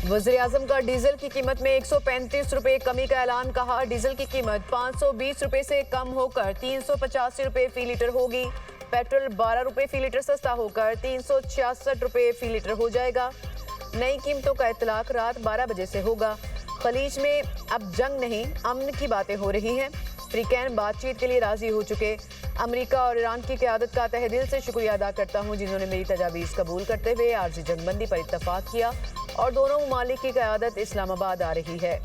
وزیر اعظم کا ڈیزل کی قیمت میں 135 روپے کمی کا اعلان، کہا ڈیزل کی قیمت 520 روپے سے کم ہو کر 385 روپے فی لیٹر ہوگی۔ پیٹرول 12 روپے فی لیٹر سستا ہو کر 366 روپے فی لیٹر ہو جائے گا۔ نئی قیمتوں کا اطلاق رات 12 بجے سے ہوگا۔ خلیج میں اب جنگ نہیں، امن کی باتیں ہو رہی ہیں۔ فریقین بات چیت کے لیے راضی ہو چکے۔ امریکہ اور ایران کی قیادت کا تہہ دل سے شکریہ ادا کرتا ہوں جنہوں نے میری تجاویز قبول کرتے ہوئے عارضی جنگ بندی پر اتفاق کیا اور دونوں ممالک کی قیادت اسلام آباد آ رہی ہے۔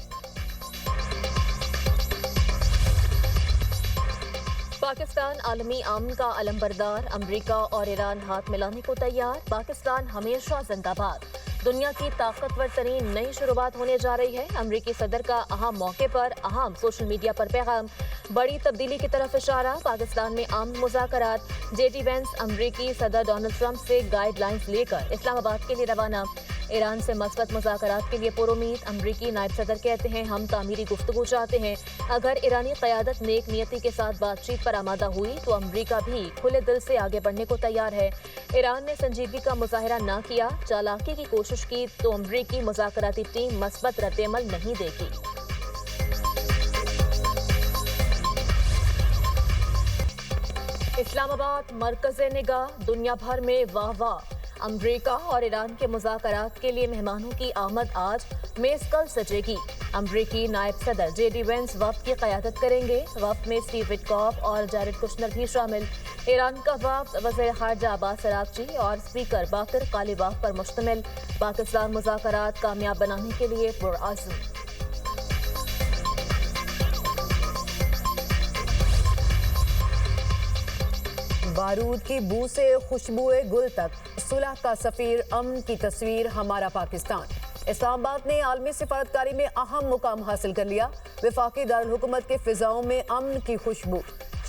پاکستان عالمی امن کا علمبردار، امریکہ اور ایران ہاتھ ملانے کو تیار۔ پاکستان ہمیشہ زندہ باد۔ دنیا کی طاقتور ترین نئی شروعات ہونے جا رہی ہے۔ امریکی صدر کا اہم موقع پر اہم سوشل میڈیا پر پیغام، بڑی تبدیلی کی طرف اشارہ۔ پاکستان میں امن مذاکرات، جے ڈی وینس امریکی صدر ڈونلڈ ٹرمپ سے گائیڈ لائنز لے کر اسلام آباد کے لیے روانہ۔ ایران سے مثبت مذاکرات کے لیے پرامید، امریکی نائب صدر کہتے ہیں ہم تعمیری گفتگو چاہتے ہیں۔ اگر ایرانی قیادت نیک نیتی کے ساتھ بات چیت پر آمادہ ہوئی تو امریکہ بھی کھلے دل سے آگے بڑھنے کو تیار ہے۔ ایران نے سنجیدگی کا مظاہرہ نہ کیا، چالاکی کی کوشش کی تو امریکی مذاکراتی ٹیم مثبت رد عمل نہیں دے گی۔ اسلام آباد مرکز نگاہ، دنیا بھر میں واہ واہ۔ امریکہ اور ایران کے مذاکرات کے لیے مہمانوں کی آمد آج میز کل سجے گی۔ امریکی نائب صدر جے ڈی وینس وفد کی قیادت کریں گے۔ وفد میں اسٹیو وٹکاف اور جیرڈ کشنر بھی شامل۔ ایران کا وفد وزیر خارجہ عباس عراقچی اور اسپیکر باقر قالیباف پر مشتمل۔ پاکستان مذاکرات کامیاب بنانے کے لیے پرعزم۔ بارود کی بو سے خوشبوئے گل تک، صلح کا سفیر، امن کی تصویر، ہمارا پاکستان۔ اسلام آباد نے عالمی سفارتکاری میں اہم مقام حاصل کر لیا۔ وفاقی دارالحکومت کے فضاؤں میں امن کی خوشبو،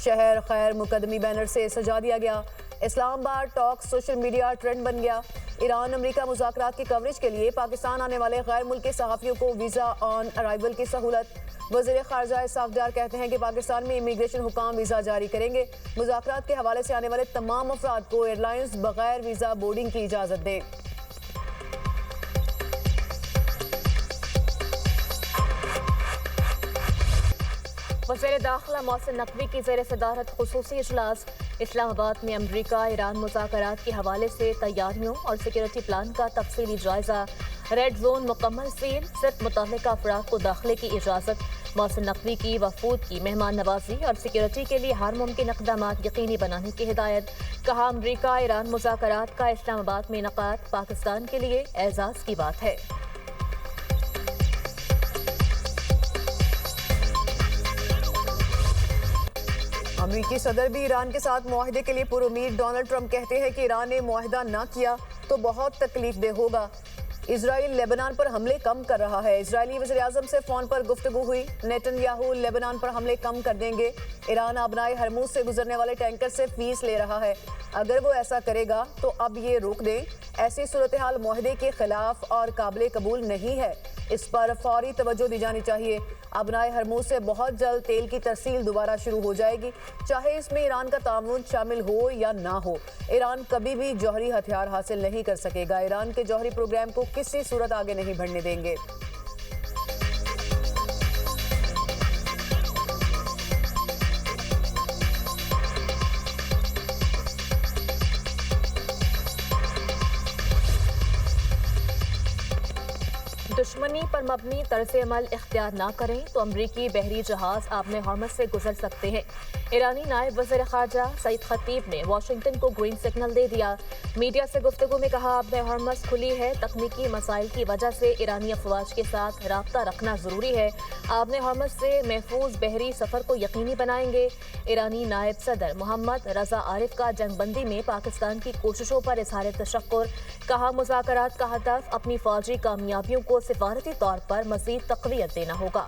شہر خیر مقدمی بینر سے سجا دیا گیا۔ اسلام آباد ٹاک سوشل میڈیا ٹرینڈ بن گیا۔ ایران امریکہ مذاکرات کی کوریج کے لیے پاکستان آنے والے غیر ملکی صحافیوں کو ویزا آن ارائیول کی سہولت۔ وزیر خارجہ اسحاق ڈار کہتے ہیں کہ پاکستان میں امیگریشن حکام ویزا جاری کریں گے۔ مذاکرات کے حوالے سے آنے والے تمام افراد کو ایئر لائنز بغیر ویزا بورڈنگ کی اجازت دیں۔ وزیر داخلہ محسن نقوی کی زیر صدارت خصوصی اجلاس۔ اسلام آباد میں امریکہ ایران مذاکرات کے حوالے سے تیاریوں اور سیکیورٹی پلان کا تفصیلی جائزہ۔ ریڈ زون مکمل سیل، صرف متعلقہ افراد کو داخلے کی اجازت۔ محسن نقوی کی وفود کی مہمان نوازی اور سیکیورٹی کے لیے ہر ممکن اقدامات یقینی بنانے کی ہدایت۔ کہا امریکہ ایران مذاکرات کا اسلام آباد میں انعقاد پاکستان کے لیے اعزاز کی بات ہے۔ امریکی صدر بھی ایران کے ساتھ معاہدے کے لیے پرامید۔ ڈونلڈ ٹرمپ کہتے ہیں کہ ایران نے معاہدہ نہ کیا تو بہت تکلیف دہ ہوگا۔ اسرائیل لیبنان پر حملے کم کر رہا ہے۔ اسرائیلی وزیر اعظم سے فون پر گفتگو ہوئی۔ نیتن یاہو لیبنان پر حملے کم کر دیں گے۔ ایران آبنائے ہرموز سے گزرنے والے ٹینکر سے فیس لے رہا ہے، اگر وہ ایسا کرے گا تو اب یہ روک دیں۔ ایسی صورتحال معاہدے کے خلاف اور قابل قبول نہیں ہے، اس پر فوری توجہ دی جانی چاہیے۔ آبنائے ہرموز سے بہت جلد تیل کی ترسیل دوبارہ شروع ہو جائے گی، چاہے اس میں ایران کا تعاون شامل ہو یا نہ ہو۔ ایران کبھی بھی جوہری ہتھیار حاصل نہیں کر سکے گا۔ ایران کے جوہری پروگرام کو کسی صورت آگے نہیں بڑھنے دیں گے۔ دشمنی پر مبنی طرز عمل اختیار نہ کریں تو امریکی بحری جہاز آبِ ہرمز سے گزر سکتے ہیں۔ ایرانی نائب وزیر خارجہ سعید خطیب نے واشنگٹن کو گرین سگنل دے دیا۔ میڈیا سے گفتگو میں کہا آبِ ہرمز کھلی ہے، تکنیکی مسائل کی وجہ سے ایرانی افواج کے ساتھ رابطہ رکھنا ضروری ہے۔ آبِ ہرمز سے محفوظ بحری سفر کو یقینی بنائیں گے۔ ایرانی نائب صدر محمد رضا عارف کا جنگ بندی میں پاکستان کی کوششوں پر اظہار تشکر۔ کہا مذاکرات کا ہدف اپنی فوجی کامیابیوں کو سفارتی طور پر مزید تقویت دینا ہوگا۔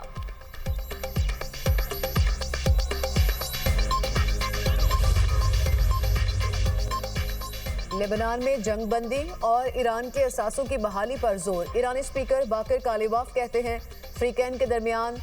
لبنان میں جنگ بندی اور ایران کے اثاثوں کی بحالی پر زور۔ ایرانی اسپیکر باقر قالیباف کہتے ہیں فریقین کے درمیان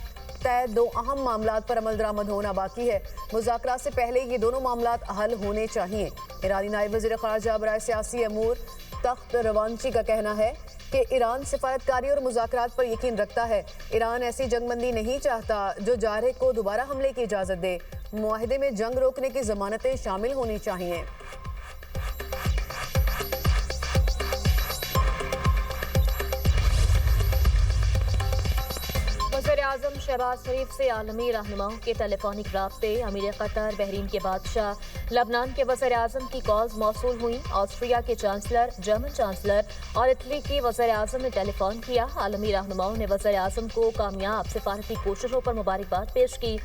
طے دو اہم معاملات پر عمل درآمد ہونا باقی ہے۔ مذاکرات سے پہلے یہ دونوں معاملات حل ہونے چاہیے۔ ایرانی نائب وزیر خارجہ برائے سیاسی امور تخت روانچی کا کہنا ہے کہ ایران سفارتکاری اور مذاکرات پر یقین رکھتا ہے۔ ایران ایسی جنگ بندی نہیں چاہتا جو جارحے کو دوبارہ حملے کی اجازت دے۔ معاہدے میں جنگ روکنے کی ضمانتیں شامل ہونی چاہیے۔ وزیراعظم شہباز شریف سے عالمی رہنماؤں کے ٹیلی فونک رابطے، امیر قطر، بحرین کے بادشاہ، لبنان کے وزیراعظم کی کالز موصول ہوئیں۔ آسٹریا کے چانسلر، جرمن چانسلر اور اٹلی کی وزیراعظم نے ٹیلی فون کیا۔ عالمی رہنماؤں نے وزیراعظم کو کامیاب سفارتی کوششوں پر مبارکباد پیش کی۔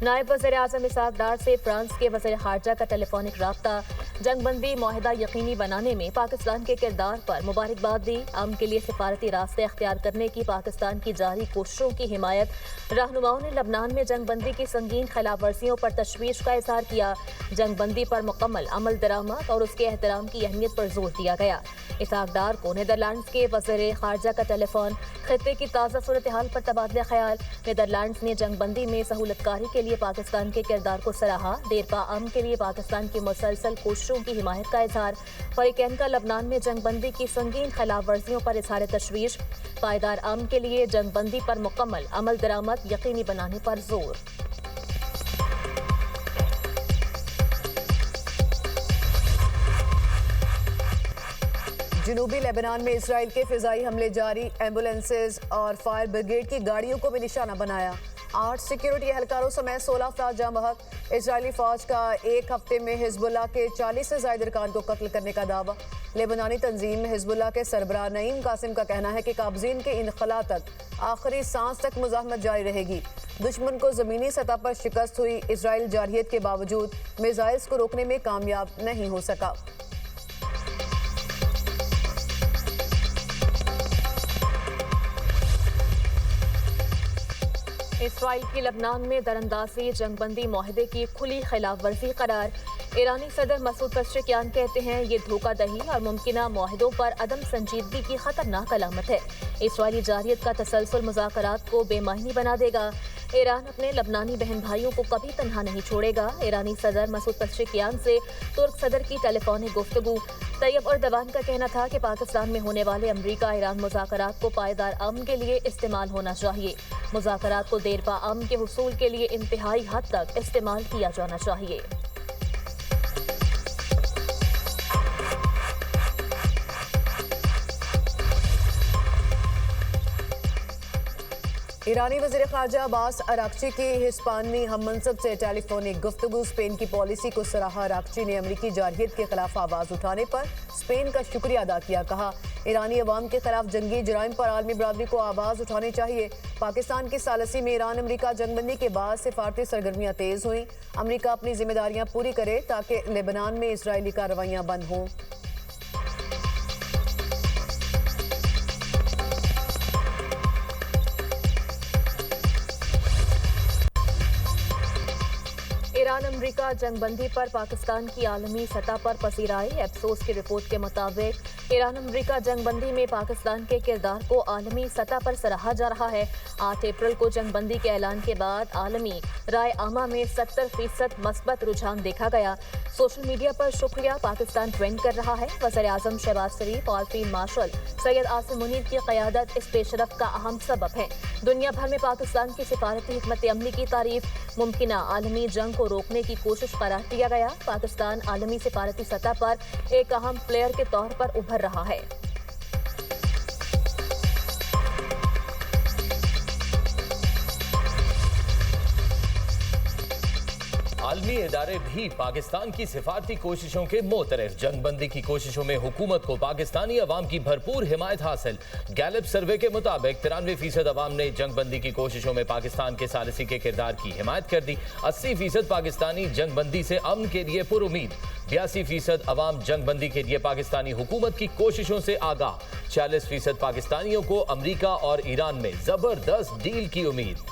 نائب وزیراعظم اسحاق ڈار سے فرانس کے وزیر خارجہ کا ٹیلی فونک رابطہ، جنگ بندی معاہدہ یقینی بنانے میں پاکستان کے کردار پر مبارکباد دی۔ امن کے لیے سفارتی راستے اختیار کرنے کی پاکستان کی جاری کوششوں کی حمایت۔ رہنماؤں نے لبنان میں جنگ بندی کی سنگین خلاف ورزیوں پر تشویش کا اظہار کیا۔ جنگ بندی پر مکمل عمل درآمد اور اس کے احترام کی اہمیت پر زور دیا گیا۔ اسحاق ڈار کو نیدرلینڈز کے وزیر خارجہ کا ٹیلی فون، خطے کی تازہ صورتحال پر تبادلہ خیال۔ نیدرلینڈز نے جنگ بندی میں سہولت کاری کے لیے پاکستان کے کردار کو سراہا۔ دیرپا امن کے لیے پاکستان کی مسلسل کوششوں کی حمایت کا اظہار۔ فریقین کا لبنان میں جنگ بندی کی سنگین خلاف ورزیوں پر اظہار تشویش۔ پائیدار امن کے لیے جنگ بندی پر مکمل عمل درآمد یقینی بنانے پر زور۔ جنوبی لیبنان میں اسرائیل کے فضائی حملے جاری، ایمبولینسز اور فائر بریگیڈ کی گاڑیوں کو بھی نشانہ بنایا۔ 8 سیکیورٹی اہلکاروں سمیت 16 افراد جاں بحق۔ اسرائیلی فوج کا ایک ہفتے میں حزب اللہ کے 40 سے زائد ارکان کو قتل کرنے کا دعویٰ۔ لیبنانی تنظیم حزب اللہ کے سربراہ نعیم قاسم کا کہنا ہے کہ قابضین کے انخلاء تک آخری سانس تک مزاحمت جاری رہے گی۔ دشمن کو زمینی سطح پر شکست ہوئی، اسرائیل جارحیت کے باوجود میزائلز کو روکنے میں کامیاب نہیں ہو سکا۔ اسرائیل کی لبنان میں دراندازی جنگ بندی معاہدے کی کھلی خلاف ورزی قرار۔ ایرانی صدر مسعود پزشکیان کہتے ہیں یہ دھوکہ دہی اور ممکنہ معاہدوں پر عدم سنجیدگی کی خطرناک علامت ہے۔ اسرائیلی جارحیت کا تسلسل مذاکرات کو بے معنی بنا دے گا۔ ایران اپنے لبنانی بہن بھائیوں کو کبھی تنہا نہیں چھوڑے گا۔ ایرانی صدر مسعود پزشکیان سے ترک صدر کی ٹیلی فونک گفتگو۔ طیب اردوان کا کہنا تھا کہ پاکستان میں ہونے والے امریکہ ایران مذاکرات کو پائیدار امن کے لیے استعمال ہونا چاہیے۔ مذاکرات کو دیرپا امن کے حصول کے لیے انتہائی حد تک استعمال کیا جانا چاہیے۔ ایرانی وزیر خارجہ عباس اراغچی کی ہسپانوی ہم منصب سے ٹیلی فونک گفتگو۔ اسپین کی پالیسی کو سراہا۔ اراغچی نے امریکی جارحیت کے خلاف آواز اٹھانے پر اسپین کا شکریہ ادا کیا۔ کہا ایرانی عوام کے خلاف جنگی جرائم پر عالمی برادری کو آواز اٹھانی چاہیے۔ پاکستان کی ثالثی میں ایران امریکہ جنگ بندی کے بعد سفارتی سرگرمیاں تیز ہوئیں۔ امریکہ اپنی ذمہ داریاں پوری کرے تاکہ لبنان میں اسرائیلی کارروائیاں بند ہوں۔ ایران امریکہ جنگ بندی پر پاکستان کی عالمی سطح پر پذیرائی۔ افسوس کی رپورٹ کے مطابق ایران امریکہ جنگ بندی میں پاکستان کے کردار کو عالمی سطح پر سراہا جا رہا ہے۔ 8 اپریل کو جنگ بندی کے اعلان کے بعد عالمی رائے عامہ میں 70% مثبت رجحان دیکھا گیا۔ سوشل میڈیا پر شکریہ پاکستان ٹرینڈ کر رہا ہے۔ وزیر اعظم شہباز شریف اور فیلڈ مارشل سید عاصم منیر کی قیادت اس پیشرفت کا اہم سبب ہے۔ دنیا بھر میں پاکستان کی سفارتی حکمت عملی کی تعریف۔ ممکنہ عالمی جنگ کو روکنے کی کوشش قرار دیا گیا۔ پاکستان عالمی سفارتی سطح پر ایک اہم پلیئر کے طور پر ابھر رہا ہے۔ عالمی ادارے بھی پاکستان کی سفارتی کوششوں کے معترف۔ جنگ بندی کی کوششوں میں حکومت کو پاکستانی عوام کی بھرپور حمایت حاصل۔ گیلپ سروے کے مطابق 93% عوام نے جنگ بندی کی کوششوں میں پاکستان کے ثالثی کے کردار کی حمایت کر دی۔ 80% پاکستانی جنگ بندی سے امن کے لیے پر امید۔ 82% عوام جنگ بندی کے لیے پاکستانی حکومت کی کوششوں سے آگاہ۔ 40% پاکستانیوں کو امریکہ اور ایران میں زبردست ڈیل کی امید۔